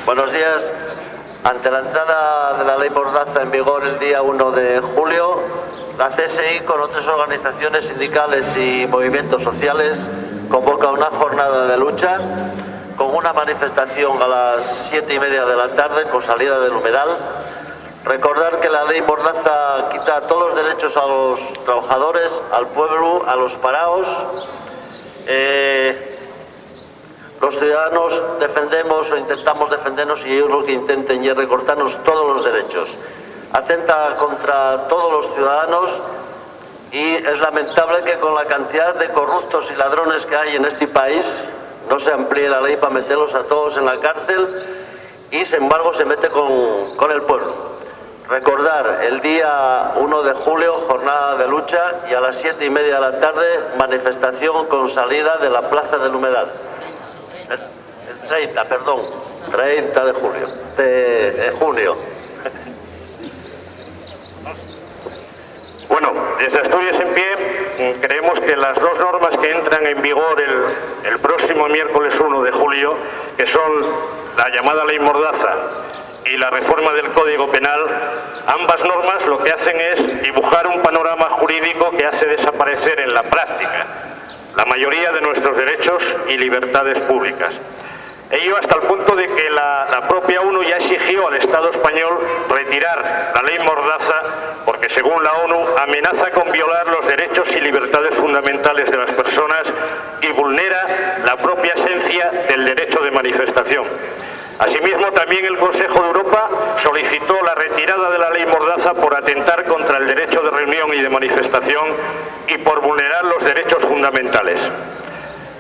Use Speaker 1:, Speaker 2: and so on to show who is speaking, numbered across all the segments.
Speaker 1: Buenos días. Ante la entrada de la ley Mordaza en vigor el día 1 de julio, la CSI, con otras organizaciones sindicales y movimientos sociales, convoca una jornada de lucha con una manifestación a las 7:30 de la tarde con salida del Humedal. Recordar que la ley Mordaza quita todos los derechos a los trabajadores, al pueblo, a los parados. Los ciudadanos defendemos o intentamos defendernos y ellos lo que intenten es recortarnos todos los derechos. Atenta contra todos los ciudadanos y es lamentable que con la cantidad de corruptos y ladrones que hay en este país no se amplíe la ley para meterlos a todos en la cárcel y sin embargo se mete con el pueblo. Recordar, el día 1 de julio, jornada de lucha y a las 7:30 de la tarde, manifestación con salida de la Plaza del Humedal. El 30 de julio, de junio.
Speaker 2: Bueno, desde Asturias en Pie creemos que las dos normas que entran en vigor el próximo miércoles 1 de julio, que son la llamada Ley Mordaza y la reforma del Código Penal, ambas normas lo que hacen es dibujar un panorama jurídico que hace desaparecer en la práctica la mayoría de nuestros derechos y libertades públicas. Ello hasta el punto de que la propia ONU ya exigió al Estado español retirar la ley Mordaza porque, según la ONU, amenaza con violar los derechos y libertades fundamentales de las personas y vulnera la propia esencia del derecho de manifestación. Asimismo, también el Consejo de Europa solicitó la retirada de la ley Mordaza por atentar contra el derecho de reunión y de manifestación y por vulnerar los derechos fundamentales.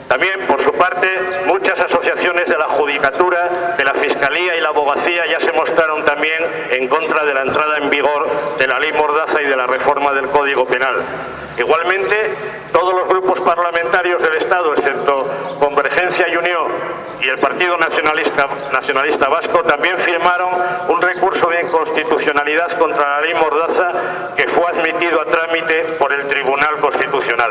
Speaker 2: También, por su parte, muchas asociaciones de la Judicatura, de la Fiscalía y la Abogacía ya se mostraron también en contra de la entrada en vigor de la ley Mordaza y de la reforma del Código Penal. Igualmente, todos los grupos parlamentarios del Estado, excepto Convergencia y Unió y el Partido Nacionalista Vasco, también firmaron un recurso de inconstitucionalidad contra la ley Mordaza que fue admitido a trámite por el Tribunal Constitucional.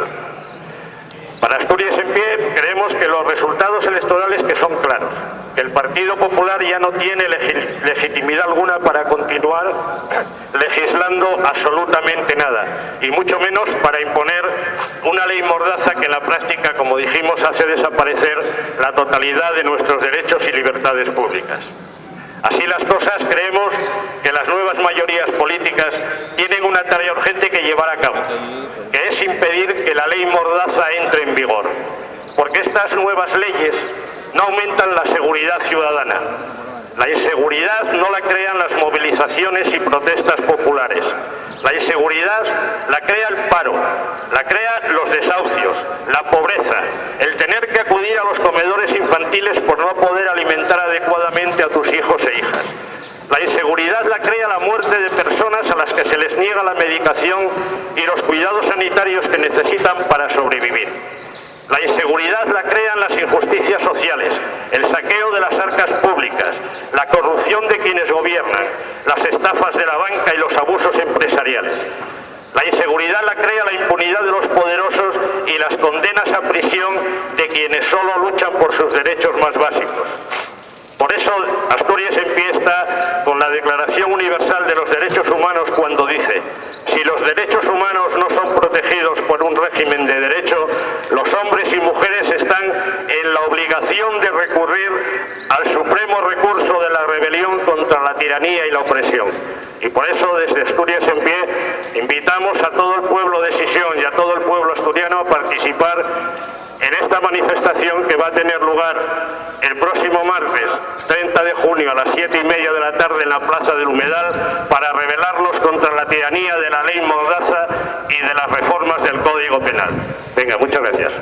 Speaker 2: Para Asturias en Pie creemos que los resultados electorales que son claros, que el Partido Popular ya no tiene legitimidad alguna para continuar legislando absolutamente nada, y mucho menos para imponer una ley Mordaza que en la práctica, como dijimos, hace desaparecer la totalidad de nuestros derechos y libertades públicas. Así las cosas, creemos que las nuevas mayorías políticas tienen una tarea urgente que llevar a cabo, que es impedir que la ley Mordaza entre en vigor, porque estas nuevas leyes no aumentan la seguridad ciudadana. La inseguridad no la crean las movilizaciones y protestas populares. La inseguridad la crea el paro, la crean los desahucios, la pobreza, el tener que acudir a los comedores infantiles por no poder alimentar adecuadamente a tus hijos e hijas. La inseguridad la crea la muerte de personas a las que se les niega la medicación y los cuidados sanitarios que necesitan para sobrevivir. La inseguridad la crean las injusticias sociales, el saqueo de las arcas públicas, la corrupción de quienes gobiernan, las estafas de la banca y los abusos empresariales. La inseguridad la crea la impunidad de los poderosos y las condenas a prisión de quienes solo luchan por sus derechos más básicos. Por eso Asturias en Pie está con la Declaración Universal de los Derechos Humanos cuando dice: si los derechos humanos no son protegidos por un régimen de derecho, los hombres y mujeres están en la obligación de recurrir al supremo recurso de la rebelión contra la tiranía y la opresión. Y por eso desde Asturias en Pie invitamos a todo el pueblo de Sisión y a todo el pueblo asturiano a participar en esta manifestación que va a tener lugar el próximo martes 30 de junio a las 7:30 de la tarde en la Plaza del Humedal para rebelarnos contra la tiranía de la ley Mordaza y de las reformas del Código Penal. Venga, muchas gracias.